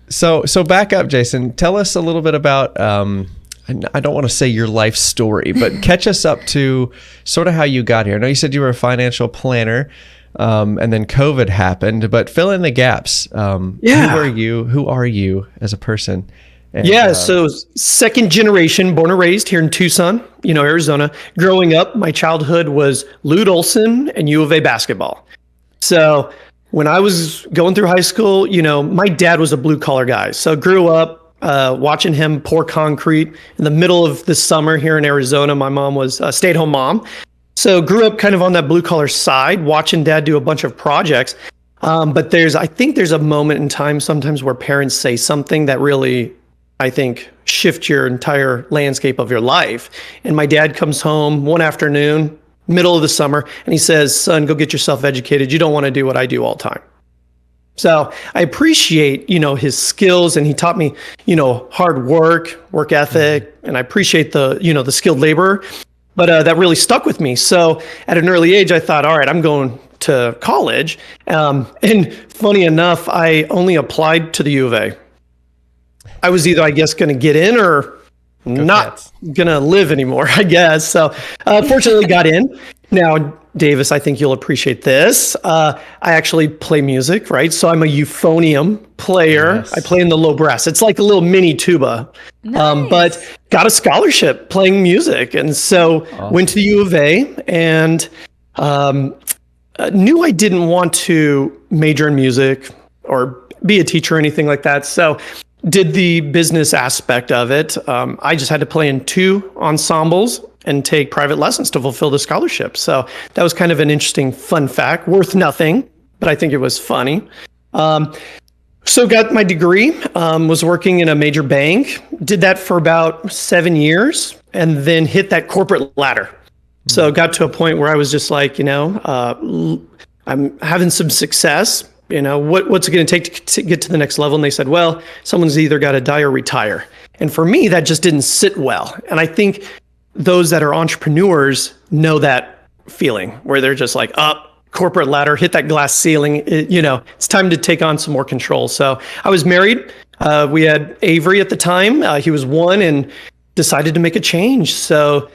So back up, Jason. Tell us a little bit about, I don't want to say your life story, but catch us up to sort of how you got here. I know you said you were a financial planner, and then COVID happened, but fill in the gaps. Who are you as a person? And, so second generation, born and raised here in Tucson, Arizona. Growing up, my childhood was Lute Olson and U of A basketball. So when I was going through high school, my dad was a blue collar guy. So grew up watching him pour concrete in the middle of the summer here in Arizona. My mom was a stay-at-home mom. So grew up kind of on that blue collar side, watching dad do a bunch of projects. But I think there's a moment in time sometimes where parents say something that really, I think, shift your entire landscape of your life. And my dad comes home one afternoon, middle of the summer, and he says, "Son, go get yourself educated. You don't want to do what I do all the time." So I appreciate, his skills, and he taught me, hard work ethic, and I appreciate the skilled laborer. But that really stuck with me. So at an early age, I thought, all right, I'm going to college. And funny enough, I only applied to the U of A. I was either, going to get in or not going to live anymore, I guess. So fortunately got in. Now, Davis, I think you'll appreciate this. I actually play music, right? So I'm a euphonium player. Yes. I play in the low brass. It's like a little mini tuba, nice. But got a scholarship playing music. And so went to the U of A and knew I didn't want to major in music or be a teacher or anything like that. So did the business aspect of it. I just had to play in 2 ensembles and take private lessons to fulfill the scholarship. So that was kind of an interesting fun fact, worth nothing, but I think it was funny. So got my degree, was working in a major bank, did that for about 7 years, and then hit that corporate ladder. So got to a point where I was just like, I'm having some success. What's it going to take to get to the next level? And they said, well, someone's either got to die or retire. And for me, that just didn't sit well. And I think those that are entrepreneurs know that feeling where they're just like, corporate ladder, hit that glass ceiling. It's time to take on some more control. So I was married. We had Avery at the time. He was 1 and decided to make a change. So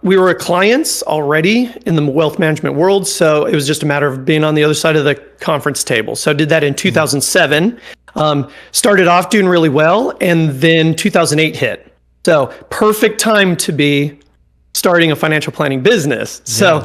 we were clients already in the wealth management world. So it was just a matter of being on the other side of the conference table. So did that in 2007. Started off doing really well. And then 2008 hit. So perfect time to be starting a financial planning business. So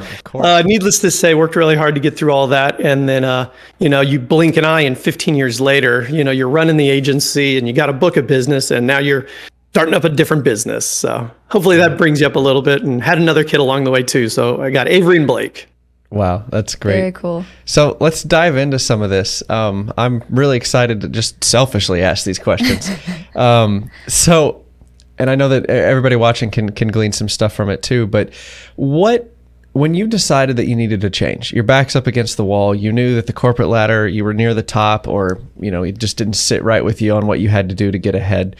needless to say, worked really hard to get through all that. And then, you blink an eye and 15 years later, you're running the agency and you got a book of business and now you're starting up a different business. So hopefully that brings you up a little bit, and had another kid along the way too. So I got Avery and Blake. Wow, that's great. Very cool. So let's dive into some of this. I'm really excited to just selfishly ask these questions. And I know that everybody watching can glean some stuff from it too, but when you decided that you needed to change, your back's up against the wall, you knew that the corporate ladder, you were near the top, or, it just didn't sit right with you on what you had to do to get ahead.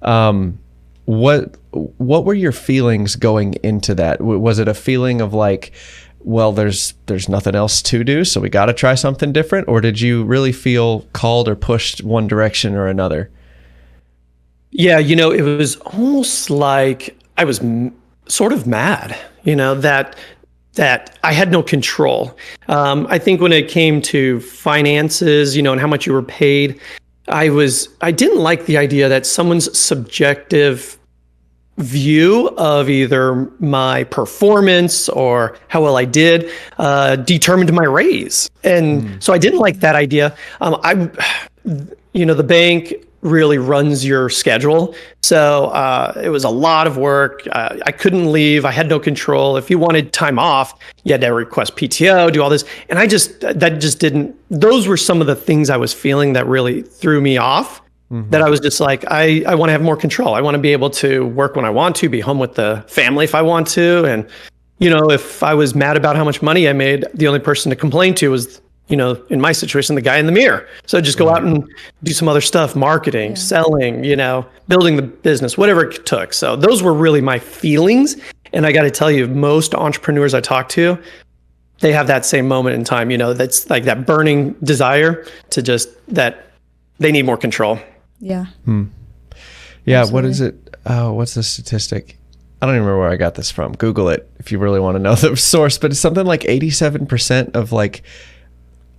What were your feelings going into that? Was it a feeling of like, well, there's nothing else to do, so we got to try something different? Or did you really feel called or pushed one direction or another? Yeah, it was almost like I was sort of mad, that I had no control. I think when it came to finances, and how much you were paid, I didn't like the idea that someone's subjective view of either my performance or how well I did determined my raise. And so I didn't like that idea. The bank really runs your schedule. So it was a lot of work. I couldn't leave. I had no control. If you wanted time off, you had to request PTO, do all this. And those were some of the things I was feeling that really threw me off. That I was just like, I want to have more control. I want to be able to work when I want to, be home with the family if I want to. And, if I was mad about how much money I made, the only person to complain to was, in my situation, the guy in the mirror. So just go out and do some other stuff, marketing, selling, building the business, whatever it took. So those were really my feelings. And I got to tell you, most entrepreneurs I talk to, they have that same moment in time, that's like that burning desire to just that they need more control. Yeah. Yeah. Absolutely. What is it? What's the statistic? I don't even remember where I got this from. Google it if you really want to know the source, but it's something like 87% of like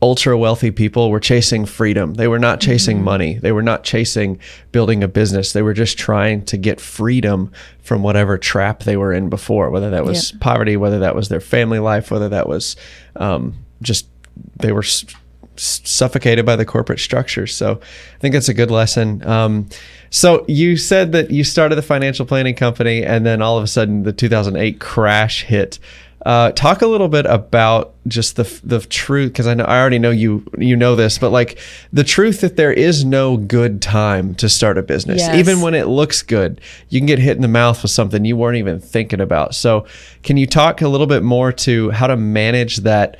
ultra wealthy people were chasing freedom. They were not chasing money. They were not chasing building a business. They were just trying to get freedom from whatever trap they were in before, whether that was poverty, whether that was their family life, whether that was just they were suffocated by the corporate structure. So I think that's a good lesson. So you said that you started the financial planning company and then all of a sudden the 2008 crash hit. Talk a little bit about just the truth, because I already know you know this, but like the truth that there is no good time to start a business. Yes. Even when it looks good, you can get hit in the mouth with something you weren't even thinking about. So can you talk a little bit more to how to manage that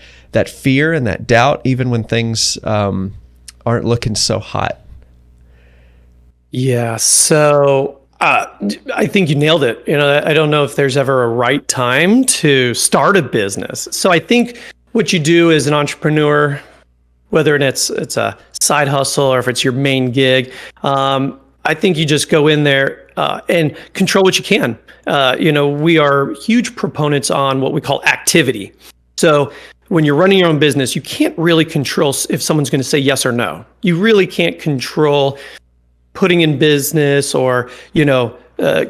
fear and that doubt, even when things aren't looking so hot? Yeah. So I think you nailed it. I don't know if there's ever a right time to start a business. So I think what you do as an entrepreneur, whether it's a side hustle or if it's your main gig, I think you just go in there and control what you can. We are huge proponents on what we call activity. So when you're running your own business, you can't really control if someone's going to say yes or no. You really can't control putting in business or,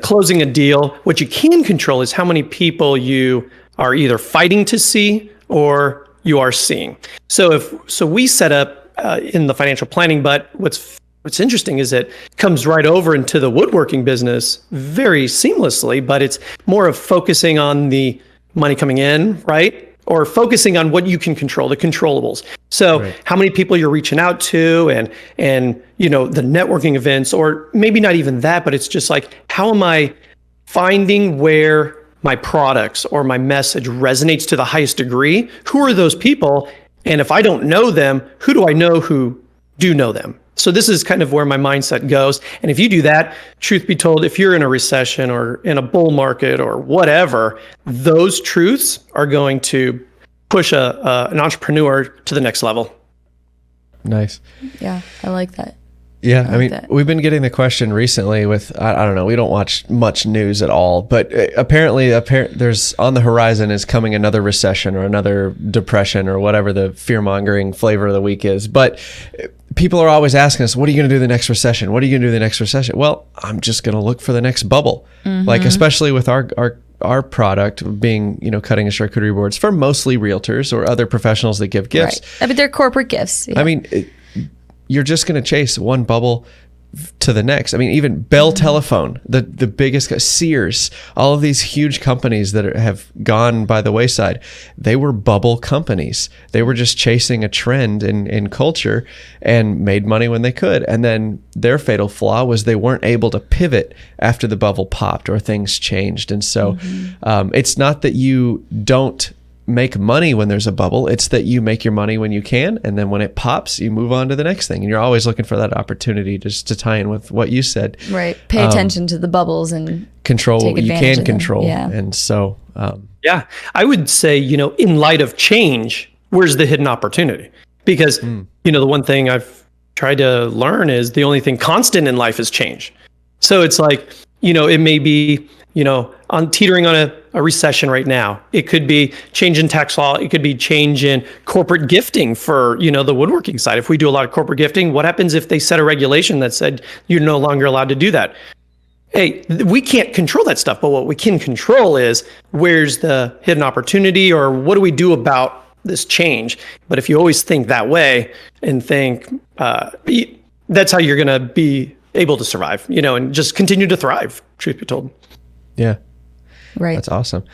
closing a deal. What you can control is how many people you are either fighting to see or you are seeing. So we set up in the financial planning, but what's interesting is it comes right over into the woodworking business very seamlessly, but it's more of focusing on the money coming in, right? Or focusing on what you can control, the controllables. So how many people you're reaching out to and the networking events, or maybe not even that, but it's just like, how am I finding where my products or my message resonates to the highest degree? Who are those people? And if I don't know them, who do I know who do know them? So this is kind of where my mindset goes. And if you do that, truth be told, if you're in a recession or in a bull market or whatever, those truths are going to push an entrepreneur to the next level. Nice. Yeah, I like that. Yeah, I mean, we've been getting the question recently with, I don't know, we don't watch much news at all, but apparently there's on the horizon is coming another recession or another depression or whatever the fear-mongering flavor of the week is. But people are always asking us, what are you going to do the next recession? What are you going to do the next recession? Well, I'm just going to look for the next bubble. Like, especially with our product being, cutting and charcuterie boards for mostly realtors or other professionals that give gifts. Right. But they're corporate gifts. Yeah. I mean, you're just going to chase one bubble to the next. I mean, even Bell Telephone, the biggest, Sears, all of these huge companies that have gone by the wayside, they were bubble companies. They were just chasing a trend in culture and made money when they could. And then their fatal flaw was they weren't able to pivot after the bubble popped or things changed. And so it's not that you don't make money when there's a bubble. It's that you make your money when you can, and then when it pops, you move on to the next thing. And you're always looking for that opportunity, just to tie in with what you said. Right. Pay attention to the bubbles and control what you can control. Yeah. And so, I would say, in light of change, where's the hidden opportunity? Because, the one thing I've tried to learn is the only thing constant in life is change. So it's like, it may be, on teetering on a recession right now. It could be change in tax law. It could be change in corporate gifting for, the woodworking side. If we do a lot of corporate gifting, what happens if they set a regulation that said you're no longer allowed to do that? Hey, we can't control that stuff, but what we can control is where's the hidden opportunity, or what do we do about this change? But if you always think that way and think, that's how you're going to be able to survive, and just continue to thrive, truth be told. Yeah. Right. That's awesome.